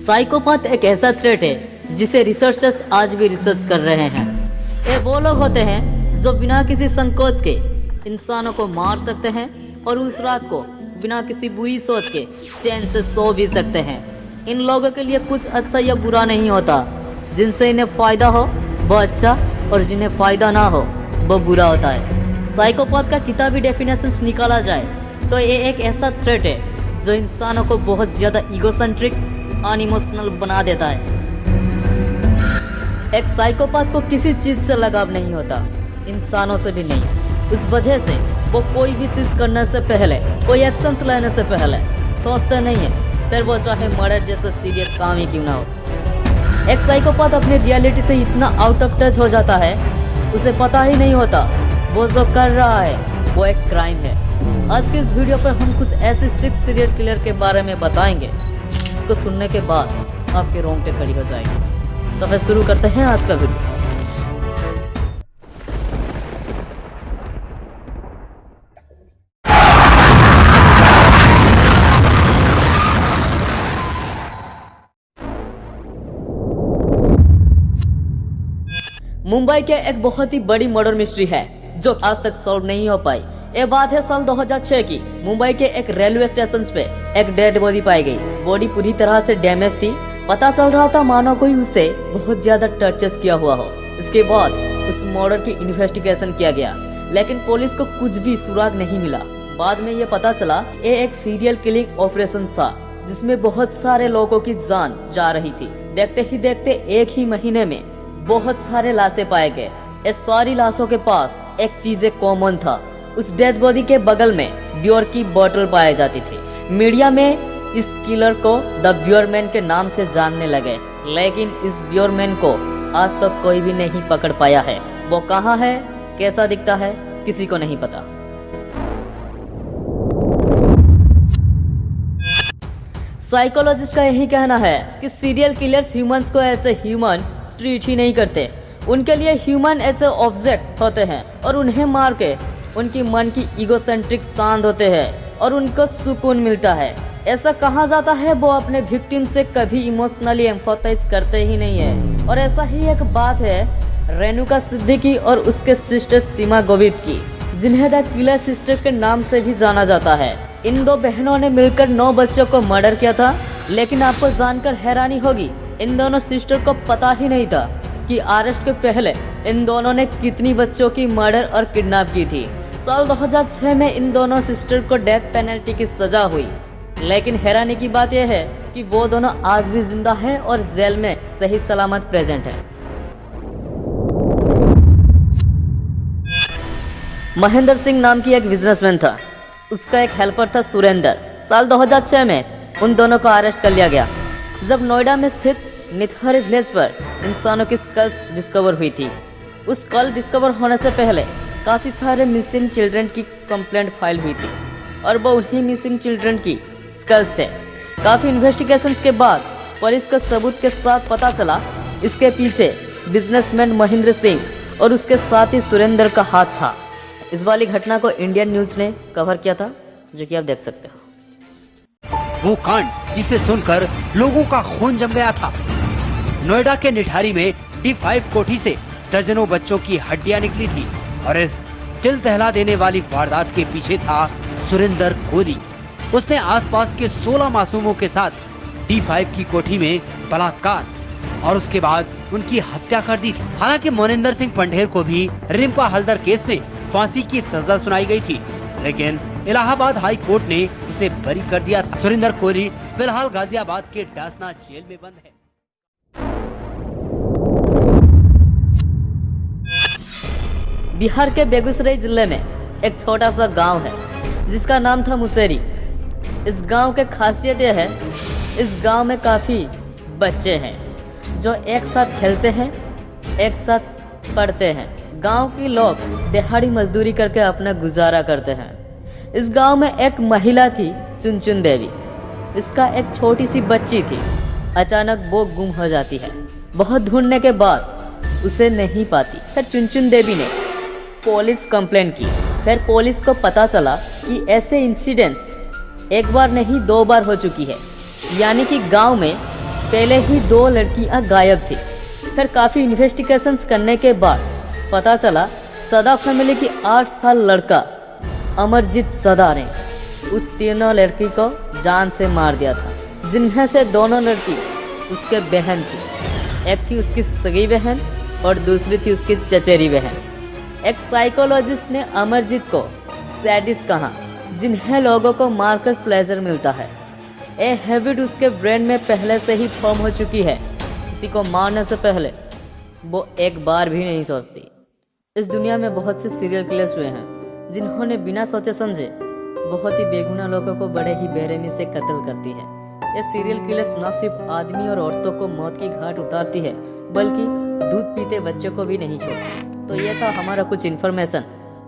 Psychopath एक ऐसा threat है जिसे रिसर्चर्स आज भी रिसर्च कर रहे हैं। ये वो लोग होते हैं जो बिना किसी संकोच के इंसानों को मार सकते हैं और उस रात को बिना किसी बुरी सोच के चैन से सो भी सकते हैं। इन लोगों के लिए कुछ अच्छा या बुरा नहीं होता। जिनसे इन्हें फायदा हो वो अच्छा और जिन्हें फायदा ना हो वो बुरा होता है। साइकोपाथ का किताबी डेफिनेशन निकाला जाए तो ये एक ऐसा थ्रेट है जो इंसानों को बहुत ज्यादा इगोसेंट्रिक, अनइमोशनल बना देता है। एक साइकोपाथ को किसी चीज से लगाव नहीं होता, इंसानों से भी नहीं। उस वजह से वो कोई भी चीज करने से पहले, कोई एक्शन लेने से पहले सोचते नहीं है, फिर वो चाहे मर्डर जैसा सीरियस काम ही क्यों ना हो। एक साइकोपाथ अपनी रियलिटी से इतना आउट ऑफ टच हो जाता है, उसे पता ही नहीं होता वो जो कर रहा है वो एक क्राइम है। आज के इस वीडियो पर हम कुछ ऐसे 6 सीरियल किलर के बारे में बताएंगे जिसको सुनने के बाद आपके रोंगटे खड़ी हो जाएंगे। तो फिर शुरू करते हैं आज का वीडियो। मुंबई के एक बहुत ही बड़ी मर्डर मिस्ट्री है जो आज तक सॉल्व नहीं हो पाई। ये बात है साल 2006 की। मुंबई के एक रेलवे स्टेशन पे एक डेड बॉडी पाई गई। बॉडी पूरी तरह से डैमेज थी। पता चल रहा था मानो कोई उसे बहुत ज्यादा टर्चर्स किया हुआ हो। इसके बाद उस मर्डर की इन्वेस्टिगेशन किया गया, लेकिन पुलिस को कुछ भी सुराग नहीं मिला। बाद में ये पता चला ये एक सीरियल किलिंग ऑपरेशन था जिसमें बहुत सारे लोगों की जान जा रही थी। देखते ही देखते एक ही महीने में बहुत सारे लाशें पाए गए। इस सारी लाशों के पास एक चीज कॉमन था, उस डेड बॉडी के बगल में बियर की बोतल पाई जाती थी। मीडिया में इस किलर को द बियरमैन के नाम से जानने लगे, लेकिन इस बियरमैन को आज तक कोई भी नहीं पकड़ पाया है। वो कहाँ है, कैसा दिखता है, किसी को नहीं पता। साइकोलॉजिस्ट का यही कहना है कि सीरियल किलर्स ह्यूमंस को ऐसे ह्यूमन ट्रीट ही नहीं करते। उनके लिए ह्यूमन ऐसे ऑब्जेक्ट होते हैं और उन्हें मार के उनकी मन की इगोसेंट्रिक शांत होते हैं और उनको सुकून मिलता है। ऐसा कहा जाता है वो अपने विक्टिम से कभी इमोशनली एम्फोसाइज करते ही नहीं है। और ऐसा ही एक बात है रेणुका सिद्दीकी और उसके सिस्टर सीमा गोविंद की, जिन्हें द किलर सिस्टर के नाम से भी जाना जाता है। इन दो बहनों ने मिलकर 9 बच्चों को मर्डर किया था, लेकिन आपको जानकर हैरानी होगी इन दोनों सिस्टर को पता ही नहीं था कि अरेस्ट के पहले इन दोनों ने कितनी बच्चों की मर्डर और किडनैप की थी। साल 2006 में इन दोनों सिस्टर को डेथ पेनल्टी की सजा हुई, लेकिन हैरानी की बात यह है कि वो दोनों आज भी जिंदा है और जेल में सही सलामत प्रेजेंट है। महेंद्र सिंह नाम की एक बिजनेसमैन था, उसका एक हेल्पर था सुरेंद्र। साल 2006 में उन दोनों को अरेस्ट कर लिया गया जब नोएडा में स्थित निथहरी विलेज पर इंसानों की स्कल्स डिस्कवर हुई थी। उस स्कल डिस्कवर होने से पहले काफी सारे मिसिंग चिल्ड्रन की कंप्लेंट फाइल हुई थी और वो उन्हीं मिसिंग चिल्ड्रन की स्कल्स थे। काफी इन्वेस्टिगेशंस के बाद पुलिस को सबूत के साथ पता चला इसके पीछे बिजनेसमैन महेंद्र सिंह और उसके साथ ही सुरेंद्र का हाथ था। इस वाली घटना को इंडियन न्यूज ने कवर किया था, जो कि आप देख सकते हो। वो कांड जिसे सुनकर लोगों का खून जम गया था। नोएडा के निठारी में D5 कोठी से दर्जनों बच्चों की हड्डियां निकली थी और इस दिल दहला देने वाली वारदात के पीछे था सुरेंद्र कोरी। उसने आसपास के 16 मासूमों के साथ D5 की कोठी में बलात्कार और उसके बाद उनकी हत्या कर दी थी। हालांकि मोनिंदर सिंह पंढेर को भी रिम्पा हल्दर केस में फांसी की सजा सुनाई गई थी, लेकिन इलाहाबाद हाई कोर्ट ने उसे बरी कर दिया था। सुरेंद्र कोरी फिलहाल गाजियाबाद के डासना जेल में बंद है। बिहार के बेगूसराय जिले में एक छोटा सा गांव है जिसका नाम था मुसेरी। इस गांव के खासियत यह है, इस गांव में काफी बच्चे हैं जो एक साथ खेलते हैं, एक साथ पढ़ते हैं। गांव के लोग दिहाड़ी मजदूरी करके अपना गुजारा करते हैं। इस गांव में एक महिला थी, चुनचुन देवी। इसका एक छोटी सी बच्ची थी। अचानक वो गुम हो जाती है। बहुत ढूंढने के बाद उसे नहीं पाती। फिर चुनचुन देवी ने पुलिस कंप्लेंट की। फिर पुलिस को पता चला कि ऐसे इंसिडेंट्स एक बार नहीं 2 बार हो चुकी है। यानी कि गांव में पहले ही 2 लड़कियां गायब थी। फिर काफी इन्वेस्टिगेशंस करने के बाद पता चला सदा फैमिली की 8 साल लड़का अमरजीत सदा ने उस तीनों लड़की को जान से मार दिया था, जिनमें से दोनों लड़की उसके बहन थी। एक थी उसकी सगी बहन और दूसरी थी उसकी चचेरी बहन। एक साइकोलॉजिस्ट ने अमरजीत को सैडिस्ट कहा, जिन्हें लोगों को मारकर प्लेजर मिलता है। ये हैबिट उसके ब्रेन में पहले से ही फॉर्म हो चुकी है। किसी को मारने से पहले वो एक बार भी नहीं सोचती। इस दुनिया में बहुत से सीरियल किलर्स हुए हैं जिन्होंने बिना सोचे समझे बहुत ही बेगुनाह लोगों को बड़े ही बेरहमी से कत्ल करती है। ये सीरियल किलर्स न सिर्फ आदमी और औरतों को मौत की घाट उतारती है, बल्कि दूध पीते बच्चों को भी नहीं छोड़ती। तो ये था हमारा कुछ information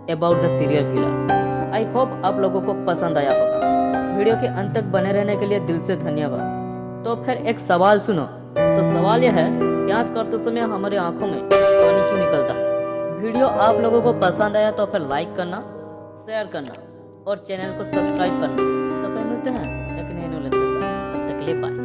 about the serial killer. I hope आप लोगों को पसंद आया होगा। वीडियो के अंत तक बने रहने के लिए दिल से धन्यवाद। तो फिर एक सवाल सुनो। तो सवाल यह है, प्याज करते समय हमारे आंखों में पानी क्यों निकलता है? वीडियो आप लोगों को पसंद आया तो फिर लाइक करना, शेयर करना और चैनल को सब्सक्राइब करना। तो फिर मिलते हैं एक नए नॉलेज के साथ। तब तक के लिए बाय।